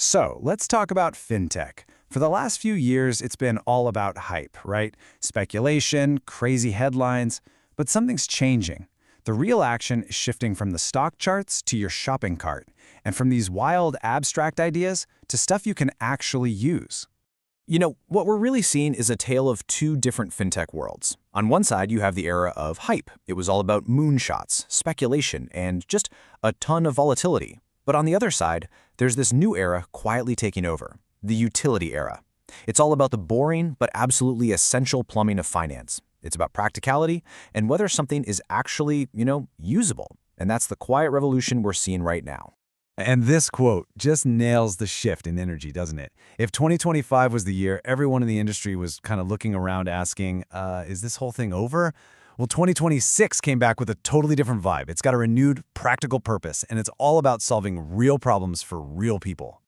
So let's talk about fintech. For the last few years, it's been all about hype, right? Speculation, crazy headlines, but something's changing. The real action is shifting from the stock charts to your shopping cart, and from these wild, abstract ideas to stuff you can actually use. What we're really seeing is a tale of two different fintech worlds. On one side, you have the era of hype. It was all about moonshots, speculation, and just a ton of volatility. But on the other side, there's this new era quietly taking over, the utility era. It's all about the boring but absolutely essential plumbing of finance. It's about practicality and whether something is actually, usable. And that's the quiet revolution we're seeing right now. And this quote just nails the shift in energy, doesn't it? If 2025 was the year, everyone in the industry was kind of looking around asking, is this whole thing over? Well, 2026 came back with a totally different vibe. It's got a renewed practical purpose, and it's all about solving real problems for real people.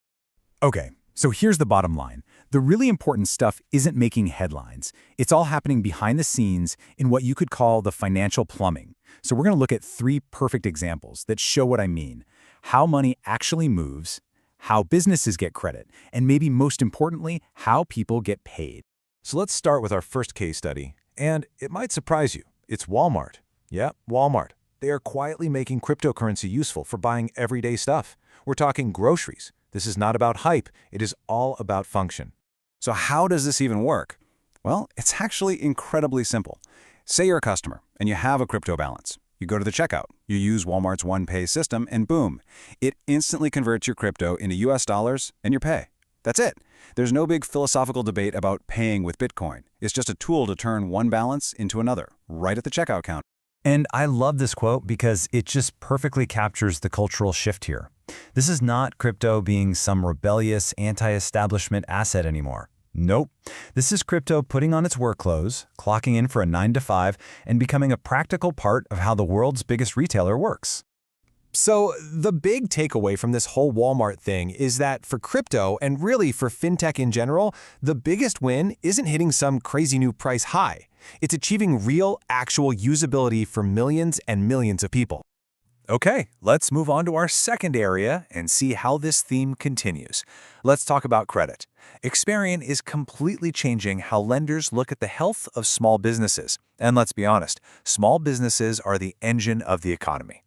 Okay, so here's the bottom line. The really important stuff isn't making headlines. It's all happening behind the scenes in what you could call the financial plumbing. So we're going to look at three perfect examples that show what I mean. How money actually moves, how businesses get credit, and maybe most importantly, how people get paid. So let's start with our first case study, and it might surprise you. It's Walmart. Yeah, Walmart. They are quietly making cryptocurrency useful for buying everyday stuff. We're talking groceries. This is not about hype. It is all about function. So how does this even work? Well, it's actually incredibly simple. Say you're a customer and you have a crypto balance. You go to the checkout, you use Walmart's OnePay system, and boom, it instantly converts your crypto into US dollars and your pay. That's it. There's no big philosophical debate about paying with Bitcoin. It's just a tool to turn one balance into another, right at the checkout counter. And I love this quote because it just perfectly captures the cultural shift here. This is not crypto being some rebellious, anti-establishment asset anymore. Nope. This is crypto putting on its work clothes, clocking in for a 9 to 5, and becoming a practical part of how the world's biggest retailer works. So the big takeaway from this whole Walmart thing is that for crypto, and really for fintech in general, the biggest win isn't hitting some crazy new price high. It's achieving real, actual usability for millions and millions of people. Okay, let's move on to our second area and see how this theme continues. Let's talk about credit. Experian is completely changing how lenders look at the health of small businesses. And let's be honest, small businesses are the engine of the economy.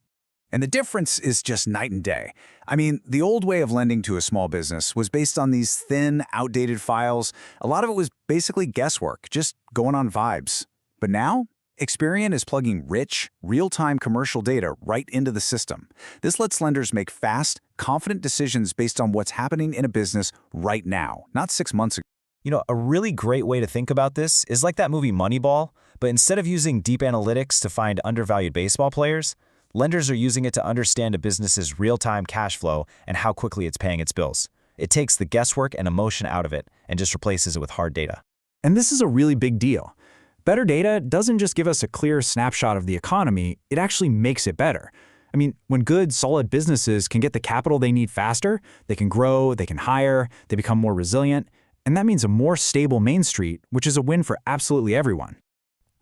And the difference is just night and day. I mean, the old way of lending to a small business was based on these thin, outdated files. A lot of it was basically guesswork, just going on vibes. But now, Experian is plugging rich, real-time commercial data right into the system. This lets lenders make fast, confident decisions based on what's happening in a business right now, not 6 months ago. A really great way to think about this is like that movie Moneyball, but instead of using deep analytics to find undervalued baseball players, lenders are using it to understand a business's real-time cash flow and how quickly it's paying its bills. It takes the guesswork and emotion out of it and just replaces it with hard data. And this is a really big deal. Better data doesn't just give us a clear snapshot of the economy, it actually makes it better. I mean, when good, solid businesses can get the capital they need faster, they can grow, they can hire, they become more resilient, and that means a more stable Main Street, which is a win for absolutely everyone.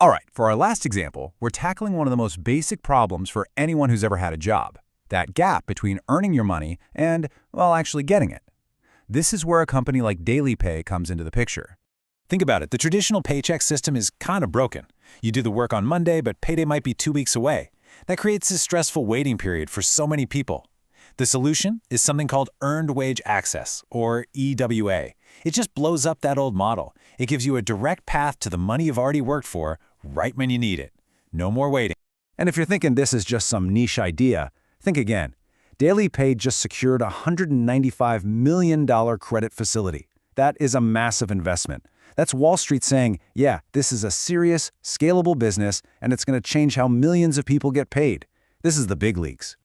All right, for our last example, we're tackling one of the most basic problems for anyone who's ever had a job. That gap between earning your money and, well, actually getting it. This is where a company like DailyPay comes into the picture. Think about it, the traditional paycheck system is kind of broken. You do the work on Monday, but payday might be 2 weeks away. That creates a stressful waiting period for so many people. The solution is something called Earned Wage Access, or EWA. It just blows up that old model. It gives you a direct path to the money you've already worked for right when you need it. No more waiting. And if you're thinking this is just some niche idea, think again. DailyPay just secured a $195 million credit facility. That is a massive investment. That's Wall Street saying, yeah, this is a serious, scalable business, and it's going to change how millions of people get paid. This is the big leagues.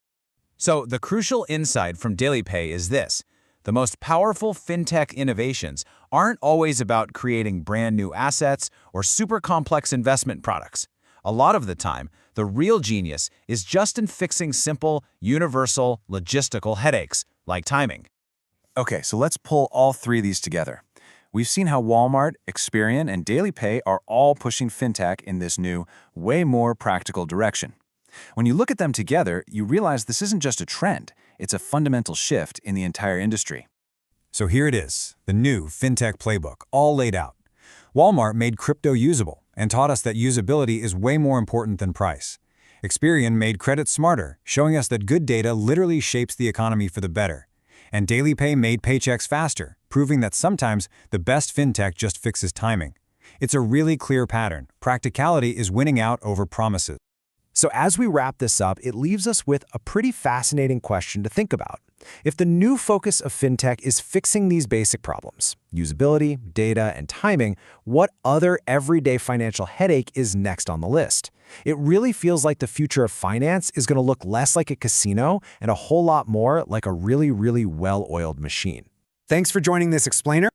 So the crucial insight from DailyPay is this. The most powerful fintech innovations aren't always about creating brand new assets or super complex investment products. A lot of the time, the real genius is just in fixing simple, universal, logistical headaches, like timing. Okay, so let's pull all three of these together. We've seen how Walmart, Experian, and DailyPay are all pushing fintech in this new, way more practical direction. When you look at them together, you realize this isn't just a trend, it's a fundamental shift in the entire industry. So here it is, the new fintech playbook, all laid out. Walmart made crypto usable and taught us that usability is way more important than price. Experian made credit smarter, showing us that good data literally shapes the economy for the better. And DailyPay made paychecks faster, proving that sometimes the best fintech just fixes timing. It's a really clear pattern. Practicality is winning out over promises. So as we wrap this up, it leaves us with a pretty fascinating question to think about. If the new focus of fintech is fixing these basic problems, usability, data, and timing, what other everyday financial headache is next on the list? It really feels like the future of finance is going to look less like a casino and a whole lot more like a really, really well-oiled machine. Thanks for joining this explainer.